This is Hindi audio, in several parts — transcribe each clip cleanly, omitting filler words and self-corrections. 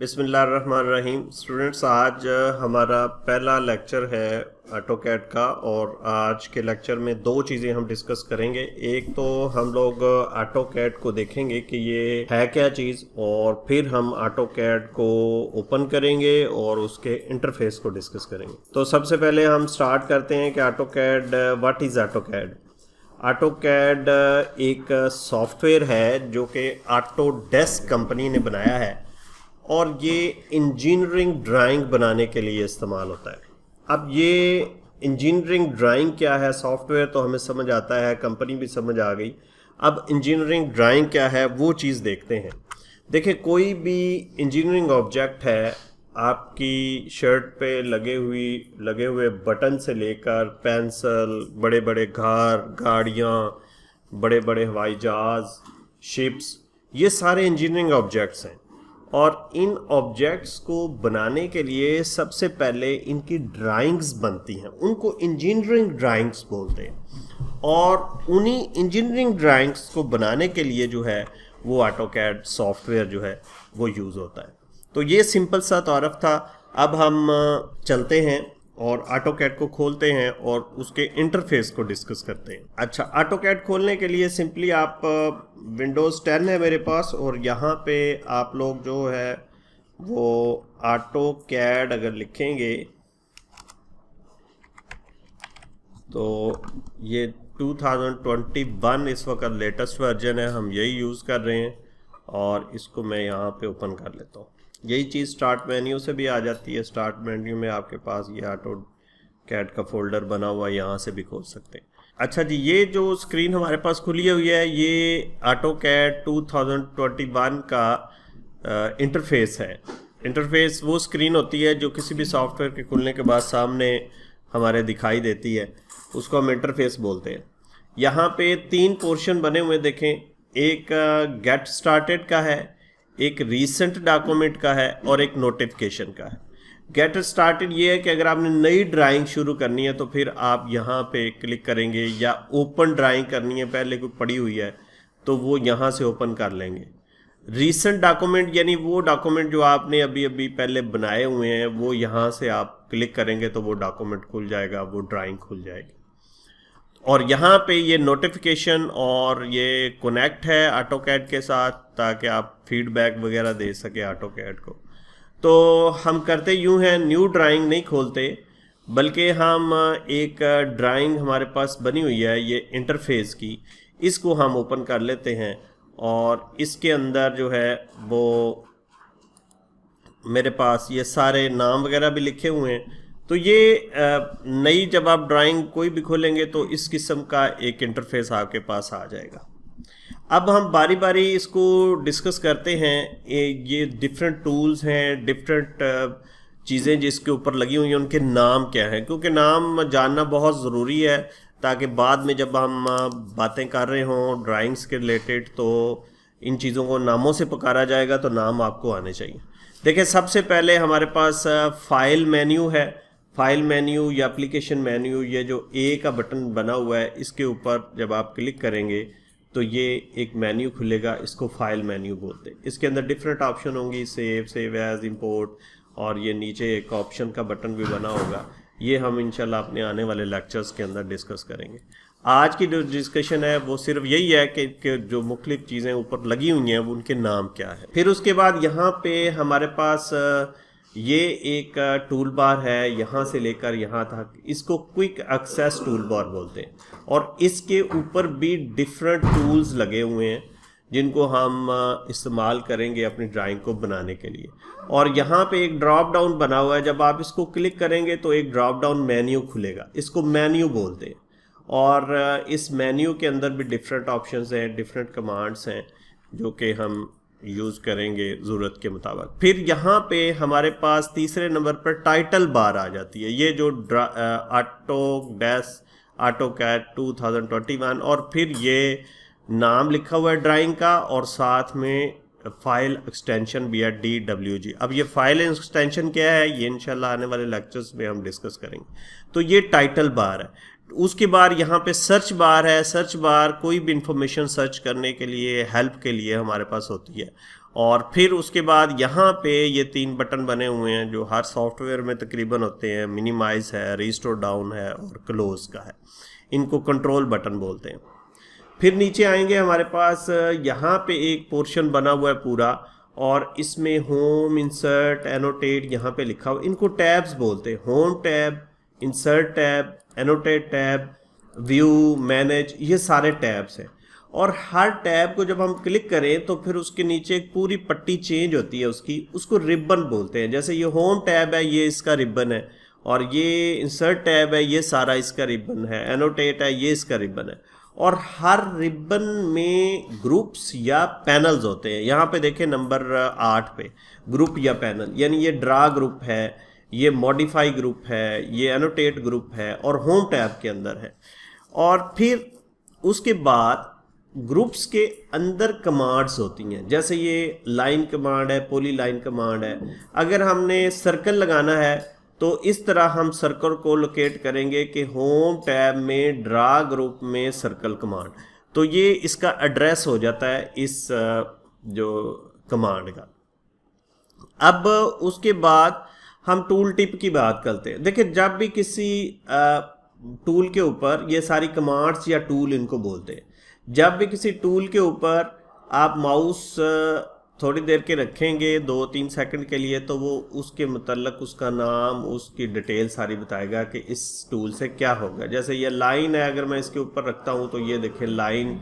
बिस्मिल्लाहिर्रहमानिर्रहीम। स्टूडेंट्स, आज हमारा पहला लेक्चर है ऑटोकैड का और आज के लेक्चर में दो चीज़ें हम डिस्कस करेंगे। एक तो हम लोग ऑटोकैड को देखेंगे कि ये है क्या चीज़, और फिर हम ऑटोकैड को ओपन करेंगे और उसके इंटरफेस को डिस्कस करेंगे। तो सबसे पहले हम स्टार्ट करते हैं कि AutoCAD, what is AutoCAD. AutoCAD एक सॉफ्टवेयर है जो कि ऑटोडेस्क कंपनी ने बनाया है और ये इंजीनियरिंग ड्राइंग बनाने के लिए इस्तेमाल होता है। अब ये इंजीनियरिंग ड्राइंग क्या है, सॉफ्टवेयर तो हमें समझ आता है, कंपनी भी समझ आ गई। अब इंजीनियरिंग ड्राइंग क्या है वो चीज़ देखते हैं। देखिए, कोई भी इंजीनियरिंग ऑब्जेक्ट है, आपकी शर्ट पे लगे हुए बटन से लेकर पेंसिल, बड़े बड़े घर, गाड़ियाँ, बड़े बड़े हवाई जहाज़, शिप्स, ये सारे इंजीनियरिंग ऑब्जेक्ट्स हैं। और इन ऑब्जेक्ट्स को बनाने के लिए सबसे पहले इनकी ड्राइंग्स बनती हैं, उनको इंजीनियरिंग ड्राइंग्स बोलते हैं। और उन्हीं इंजीनियरिंग ड्राइंग्स को बनाने के लिए जो है वो ऑटोकैड सॉफ्टवेयर जो है वो यूज़ होता है। तो ये सिंपल सा तारफ़ था। अब हम चलते हैं और ऑटोकैड को खोलते हैं और उसके इंटरफेस को डिस्कस करते हैं। अच्छा, ऑटोकैड खोलने के लिए सिंपली आप विंडोज़ 10 है मेरे पास, और यहाँ पे आप लोग जो है वो ऑटोकैड अगर लिखेंगे तो ये 2021 इस वक्त लेटेस्ट वर्जन है, हम यही यूज़ कर रहे हैं। और इसको मैं यहाँ पे ओपन कर लेता हूँ। यही चीज़ स्टार्ट मेन्यू से भी आ जाती है। स्टार्ट मेन्यू में आपके पास ये ऑटोकैड का फोल्डर बना हुआ है, यहाँ से भी खोल सकते हैं। अच्छा जी, ये जो स्क्रीन हमारे पास खुली हुई है ये ऑटोकैड 2021 का इंटरफेस है। इंटरफेस वो स्क्रीन होती है जो किसी भी सॉफ्टवेयर के खुलने के बाद सामने हमारे दिखाई देती है, उसको हम इंटरफेस बोलते हैं। यहाँ पे 3 पोर्शन बने हुए देखें, एक गेट स्टार्टेड का है, एक रीसेंट डॉक्यूमेंट का है और एक नोटिफिकेशन का है। गेट स्टार्टेड ये है कि अगर आपने नई ड्राइंग शुरू करनी है तो फिर आप यहाँ पे क्लिक करेंगे, या ओपन ड्राइंग करनी है, पहले कोई पड़ी हुई है तो वो यहाँ से ओपन कर लेंगे। रीसेंट डॉक्यूमेंट यानी वो डॉक्यूमेंट जो आपने अभी अभी पहले बनाए हुए हैं, वो यहाँ से आप क्लिक करेंगे तो वो डॉक्यूमेंट खुल जाएगा, वो ड्राइंग खुल जाएगी। और यहाँ पे ये नोटिफिकेशन और ये कनेक्ट है ऑटोकैड के साथ, ताकि आप फीडबैक वगैरह दे सके ऑटोकैड को। तो हम करते यूँ हैं, न्यू ड्राइंग नहीं खोलते, बल्कि हम एक ड्राइंग हमारे पास बनी हुई है ये इंटरफेस की, इसको हम ओपन कर लेते हैं। और इसके अंदर जो है वो मेरे पास ये सारे नाम वगैरह भी लिखे हुए हैं। तो ये नई जब आप ड्राइंग कोई भी खोलेंगे तो इस किस्म का एक इंटरफेस आपके पास आ जाएगा। अब हम बारी बारी इसको डिस्कस करते हैं। ये डिफरेंट टूल्स हैं, डिफरेंट चीज़ें जिसके ऊपर लगी हुई हैं, उनके नाम क्या हैं, क्योंकि नाम जानना बहुत ज़रूरी है ताकि बाद में जब हम बातें कर रहे हों ड्राइंग्स के रिलेटेड तो इन चीज़ों को नामों से पुकारा जाएगा, तो नाम आपको आने चाहिए। देखिए, सबसे पहले हमारे पास फाइल मेन्यू है। फाइल मेन्यू या एप्लीकेशन मेन्यू, ये जो ए का बटन बना हुआ है, इसके ऊपर जब आप क्लिक करेंगे तो ये एक मेन्यू खुलेगा, इसको फाइल मेन्यू बोलते हैं। इसके अंदर डिफरेंट ऑप्शन होंगी, सेव एज, इंपोर्ट, और ये नीचे एक ऑप्शन का बटन भी बना होगा। ये हम इंशाल्लाह अपने आने वाले लेक्चर्स के अंदर डिस्कस करेंगे। आज की जो डिस्कशन है वो सिर्फ यही है कि जो मुख्तलिफ चीज़ें ऊपर लगी हुई हैं वो उनके नाम क्या है। फिर उसके बाद यहाँ पे हमारे पास ये एक टूल बार है, यहाँ से लेकर यहाँ तक, इसको क्विक एक्सेस टूल बार बोलते हैं। और इसके ऊपर भी डिफरेंट टूल्स लगे हुए हैं जिनको हम इस्तेमाल करेंगे अपनी ड्राइंग को बनाने के लिए। और यहाँ पे एक ड्रॉप डाउन बना हुआ है, जब आप इसको क्लिक करेंगे तो एक ड्रॉप डाउन मेन्यू खुलेगा, इसको मेन्यू बोलते हैं। और इस मेन्यू के अंदर भी डिफरेंट ऑप्शंस हैं, डिफरेंट कमांड्स हैं जो कि हम यूज़ करेंगे ज़रूरत के मुताबिक। फिर यहाँ पे हमारे पास तीसरे नंबर पर टाइटल बार आ जाती है, ये जो ऑटोकैड 2021, और फिर ये नाम लिखा हुआ है ड्राइंग का, और साथ में फाइल एक्सटेंशन भी है DWG। अब ये फाइल एक्सटेंशन क्या है ये इंशाल्लाह आने वाले लेक्चर्स में हम डिस्कस करेंगे। तो ये टाइटल बार है। उसके बाद यहाँ पे सर्च बार है। सर्च बार कोई भी इंफॉर्मेशन सर्च करने के लिए, हेल्प के लिए हमारे पास होती है। और फिर उसके बाद यहाँ पे ये 3 बटन बने हुए हैं जो हर सॉफ्टवेयर में तकरीबन होते हैं। मिनिमाइज है, रिस्टोर डाउन है और क्लोज का है। इनको कंट्रोल बटन बोलते हैं। फिर नीचे आएंगे, हमारे पास यहाँ पे एक पोर्शन बना हुआ है पूरा, और इसमें होम, इंसर्ट, एनोटेट यहाँ पे लिखा हुआ। इनको टैब्स बोलते हैं। Home tab, insert tab, annotate tab, view, manage, ये सारे टैब्स हैं। और हर टैब को जब हम क्लिक करें तो फिर उसके नीचे एक पूरी पट्टी चेंज होती है उसको रिबन बोलते हैं। जैसे ये होम टैब है, ये इसका रिबन है, और ये इंसर्ट टैब है, ये सारा इसका रिबन है, एनोटेट है, ये इसका रिबन है। और हर रिबन में ग्रुप्स या पैनल्स होते हैं। यहाँ पे देखें नंबर 8 पे ग्रुप या पैनल, यानी ये ड्रा ग्रुप है, ये मॉडिफाई ग्रुप है, ये एनोटेट ग्रुप है और होम टैब के अंदर है। और फिर उसके बाद ग्रुप्स के अंदर कमांड्स होती हैं। जैसे ये लाइन कमांड है, पॉली लाइन कमांड है। अगर हमने सर्कल लगाना है तो इस तरह हम सर्कल को लोकेट करेंगे कि होम टैब में ड्रा ग्रुप में सर्कल कमांड, तो ये इसका एड्रेस हो जाता है इस जो कमांड का। अब उसके बाद हम टूल टिप की बात करते हैं। देखिए, जब भी किसी टूल के ऊपर, ये सारी कमांड्स या टूल इनको बोलते हैं, जब भी किसी टूल के ऊपर आप माउस थोड़ी देर के रखेंगे 2-3 सेकंड के लिए, तो वो उसके मतलब उसका नाम, उसकी डिटेल सारी बताएगा कि इस टूल से क्या होगा। जैसे ये लाइन है, अगर मैं इसके ऊपर रखता हूँ तो ये देखें लाइन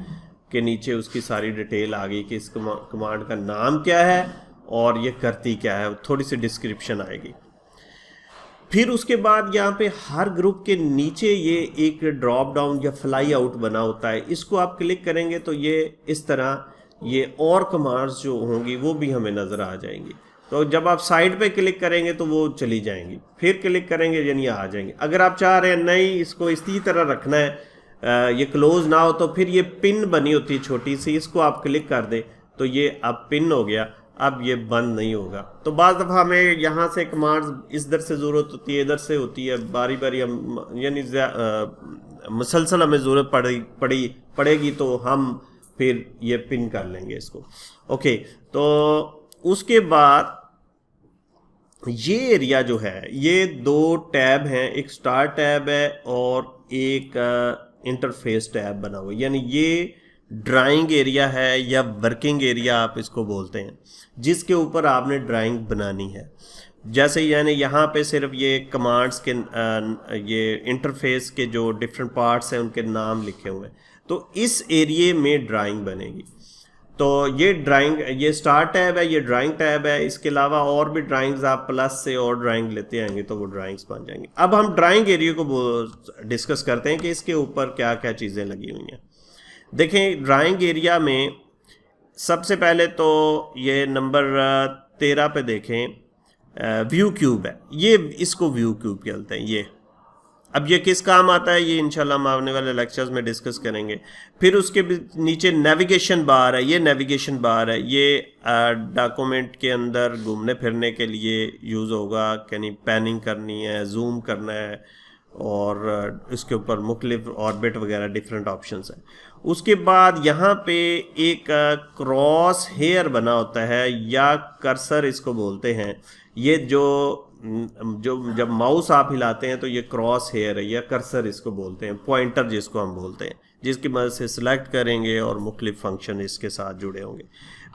के नीचे उसकी सारी डिटेल आ गई कि इस कमांड का नाम क्या है और ये करती क्या है, थोड़ी सी डिस्क्रिप्शन आएगी। फिर उसके बाद यहाँ पे हर ग्रुप के नीचे ये एक ड्रॉप डाउन या फ्लाई आउट बना होता है। इसको आप क्लिक करेंगे तो ये इस तरह ये और कमांड्स जो होंगी वो भी हमें नज़र आ जाएंगी। तो जब आप साइड पे क्लिक करेंगे तो वो चली जाएंगी, फिर क्लिक करेंगे यानी आ जाएंगे। अगर आप चाह रहे हैं नहीं इसको इसी तरह रखना है, ये क्लोज ना हो, तो फिर ये पिन बनी होती है छोटी सी, इसको आप क्लिक कर दें तो ये अब पिन हो गया, अब ये बंद नहीं होगा। तो बाज़ दफ़ा हमें यहाँ से कमांड्स इधर से ज़रूरत होती है, इधर से होती है, बारी बारी हम यानी मुसलसल हमें ज़रूरत पड़ेगी तो हम फिर ये पिन कर लेंगे इसको। ओके, तो उसके बाद ये एरिया जो है, ये 2 टैब हैं, एक स्टार्ट टैब है और एक इंटरफेस टैब बना हुआ है। यानी ये ड्राइंग एरिया है या वर्किंग एरिया आप इसको बोलते हैं, जिसके ऊपर आपने ड्राइंग बनानी है। जैसे यानी यहाँ पे सिर्फ ये कमांड्स के ये इंटरफेस के जो डिफरेंट पार्ट्स हैं उनके नाम लिखे हुए हैं, तो इस एरिए में ड्राइंग बनेगी। तो ये ड्राइंग, ये स्टार्ट टैब है, ये ड्राइंग टैब है। इसके अलावा और भी ड्राइंग्स आप प्लस से और ड्राइंग लेते आएंगे तो वो ड्राइंग्स बन जाएंगी। अब हम ड्राइंग एरिया को डिस्कस करते हैं कि इसके ऊपर क्या क्या चीज़ें लगी हुई हैं। देखें, ड्राइंग एरिया में सबसे पहले तो ये नंबर 13 पे देखें व्यू क्यूब है। ये इसको व्यू क्यूब कहते हैं। ये अब ये किस काम आता है ये इंशाल्लाह हम आने वाले लेक्चर्स में डिस्कस करेंगे। फिर उसके नीचे नेविगेशन बार है। ये नेविगेशन बार है, ये डॉक्यूमेंट के अंदर घूमने फिरने के लिए यूज़ होगा, यानी पैनिंग करनी है, जूम करना है, और इसके ऊपर मुख्तलिफ ऑर्बिट वगैरह डिफरेंट ऑप्शंस हैं। उसके बाद यहाँ पे एक क्रॉस हेयर बना होता है या कर्सर इसको बोलते हैं। ये जो जब माउस आप हिलाते हैं तो ये क्रॉस हेयर है या कर्सर इसको बोलते हैं, पॉइंटर जिसको हम बोलते हैं, जिसकी मदद से सिलेक्ट करेंगे और मुख्तलिफ फंक्शन इसके साथ जुड़े होंगे।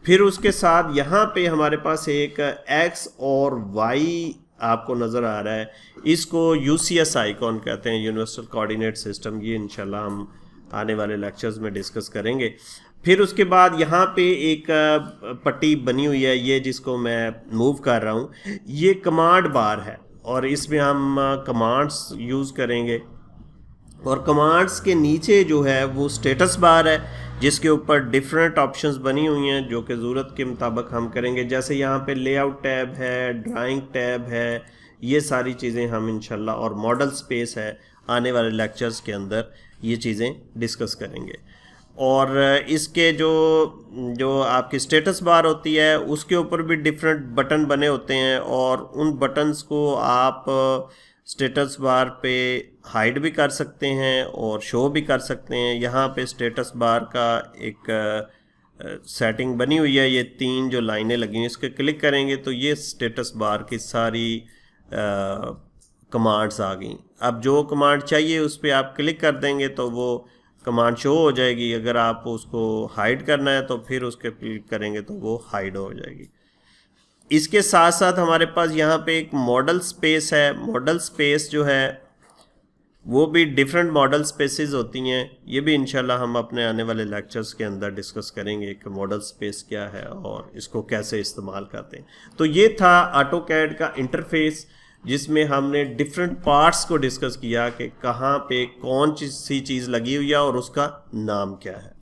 फिर उसके साथ यहाँ पे हमारे पास एक एक्स और वाई आपको नज़र आ रहा है, इसको UCS आइकॉन कहते हैं, यूनिवर्सल कोऑर्डिनेट सिस्टम। ये इंशाल्लाह हम आने वाले लेक्चर्स में डिस्कस करेंगे। फिर उसके बाद यहाँ पे एक पट्टी बनी हुई है, ये जिसको मैं मूव कर रहा हूँ, ये कमांड बार है और इसमें हम कमांड्स यूज़ करेंगे। और कमांड्स के नीचे जो है वो स्टेटस बार है, जिसके ऊपर डिफरेंट ऑप्शंस बनी हुई हैं जो कि ज़रूरत के मुताबिक हम करेंगे। जैसे यहाँ पे लेआउट टैब है, ड्राइंग टैब है, ये सारी चीज़ें हम इंशाल्लाह, और मॉडल स्पेस है, आने वाले लेक्चर्स के अंदर ये चीज़ें डिस्कस करेंगे। और इसके जो आपकी स्टेटस बार होती है उसके ऊपर भी डिफरेंट बटन बने होते हैं, और उन बटन्स को आप स्टेटस बार पे हाइड भी कर सकते हैं और शो भी कर सकते हैं। यहाँ पे स्टेटस बार का एक सेटिंग बनी हुई है, ये 3 जो लाइनें लगी हैं, इसके क्लिक करेंगे तो ये स्टेटस बार की सारी कमांड्स आ गई। अब जो कमांड चाहिए उस पर आप क्लिक कर देंगे तो वो कमांड शो हो जाएगी। अगर आप उसको हाइड करना है तो फिर उसके क्लिक करेंगे तो वो हाइड हो जाएगी। इसके साथ साथ हमारे पास यहाँ पे एक मॉडल स्पेस है। मॉडल स्पेस जो है वो भी डिफरेंट मॉडल स्पेसेस होती हैं, ये भी इंशाल्लाह हम अपने आने वाले लेक्चर्स के अंदर डिस्कस करेंगे कि मॉडल स्पेस क्या है और इसको कैसे इस्तेमाल करते हैं। तो ये था ऑटोकैड का इंटरफेस जिसमें हमने डिफरेंट पार्ट्स को डिस्कस किया कि कहाँ पे कौन सी चीज़ लगी हुई है और उसका नाम क्या है।